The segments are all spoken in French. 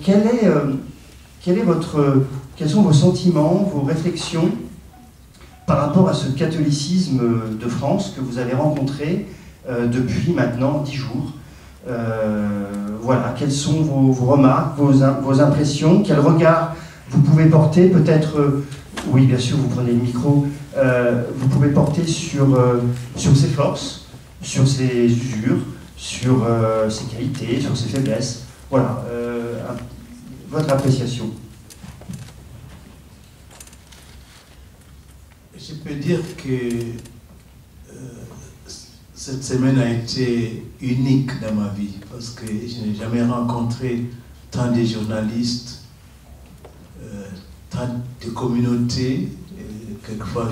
Quels sont vos sentiments, vos réflexions par rapport à ce catholicisme de France que vous avez rencontré depuis maintenant 10 jours? Voilà, quelles sont vos remarques, vos impressions? Quel regard vous pouvez porter, peut-être, oui bien sûr vous prenez le micro, vous pouvez porter sur ses forces, sur ses usures, sur ses qualités, sur ses faiblesses. Voilà, votre appréciation. Je peux dire que cette semaine a été unique dans ma vie parce que je n'ai jamais rencontré tant de journalistes, tant de communautés. Quelquefois,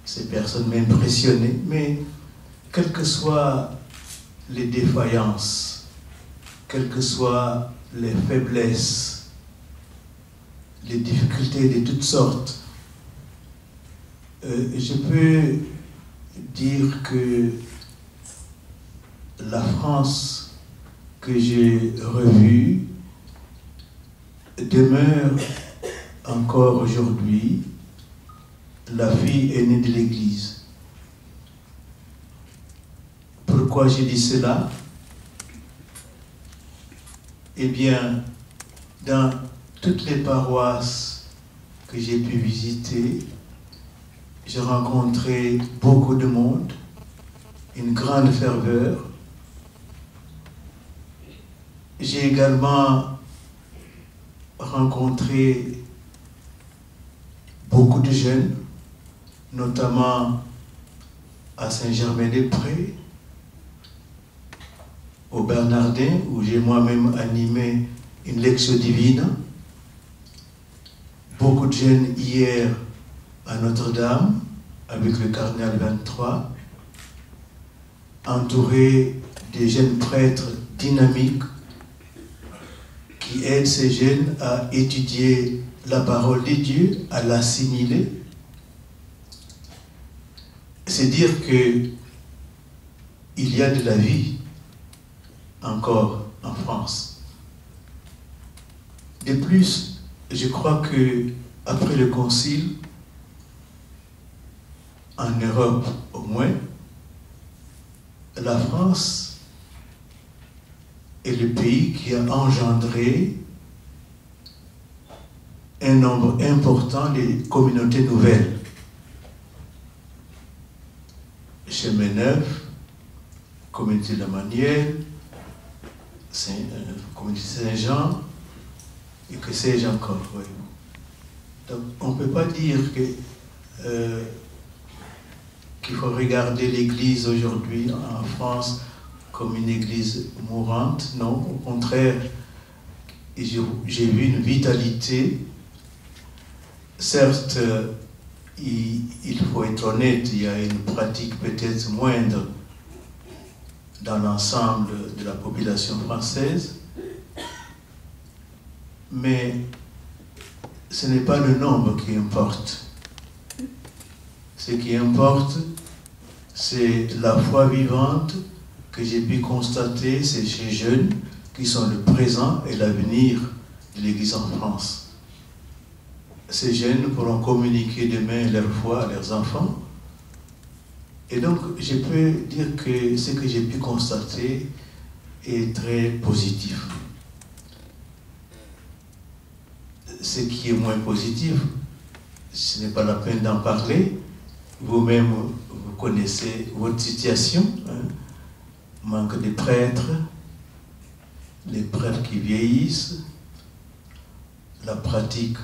ces personnes m'impressionnaient, mais quelles que soient les défaillances, quelles que soient les faiblesses, les difficultés de toutes sortes, je peux dire que la France que j'ai revue demeure encore aujourd'hui la fille aînée de l'Église. Pourquoi j'ai dit cela? Eh bien, dans toutes les paroisses que j'ai pu visiter, j'ai rencontré beaucoup de monde, une grande ferveur. J'ai également rencontré beaucoup de jeunes, notamment à Saint-Germain-des-Prés, au Bernardin, où j'ai moi-même animé une lecture divine. Beaucoup de jeunes hier à Notre-Dame, avec le cardinal 23, entouré de jeunes prêtres dynamiques qui aident ces jeunes à étudier la parole de Dieu, à l'assimiler. C'est dire que il y a de la vie encore en France. De plus, je crois que après le concile, en Europe au moins, la France est le pays qui a engendré un nombre important de communautés nouvelles. Chemin Neuf, communauté de la Manière, communauté Saint-Jean, et que sais-je encore. Oui. Donc on ne peut pas dire qu'il faut regarder l'Église aujourd'hui en France comme une Église mourante. Non, au contraire, j'ai vu une vitalité. Certes, il faut être honnête, il y a une pratique peut-être moindre dans l'ensemble de la population française, mais ce n'est pas le nombre qui importe. Ce qui importe, c'est la foi vivante que j'ai pu constater chez ces jeunes qui sont le présent et l'avenir de l'Église en France. Ces jeunes pourront communiquer demain leur foi à leurs enfants. Et donc, je peux dire que ce que j'ai pu constater est très positif. Ce qui est moins positif, ce n'est pas la peine d'en parler. Vous-même, vous connaissez votre situation. Manque de prêtres, les prêtres qui vieillissent, la pratique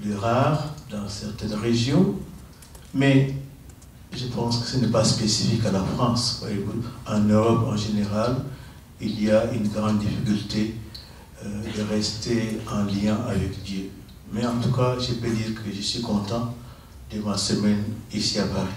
plus rare dans certaines régions, mais je pense que ce n'est pas spécifique à la France. Voyez-vous, en Europe en général, il y a une grande difficulté de rester en lien avec Dieu. Mais en tout cas, je peux dire que je suis content de ma semaine ici à Paris.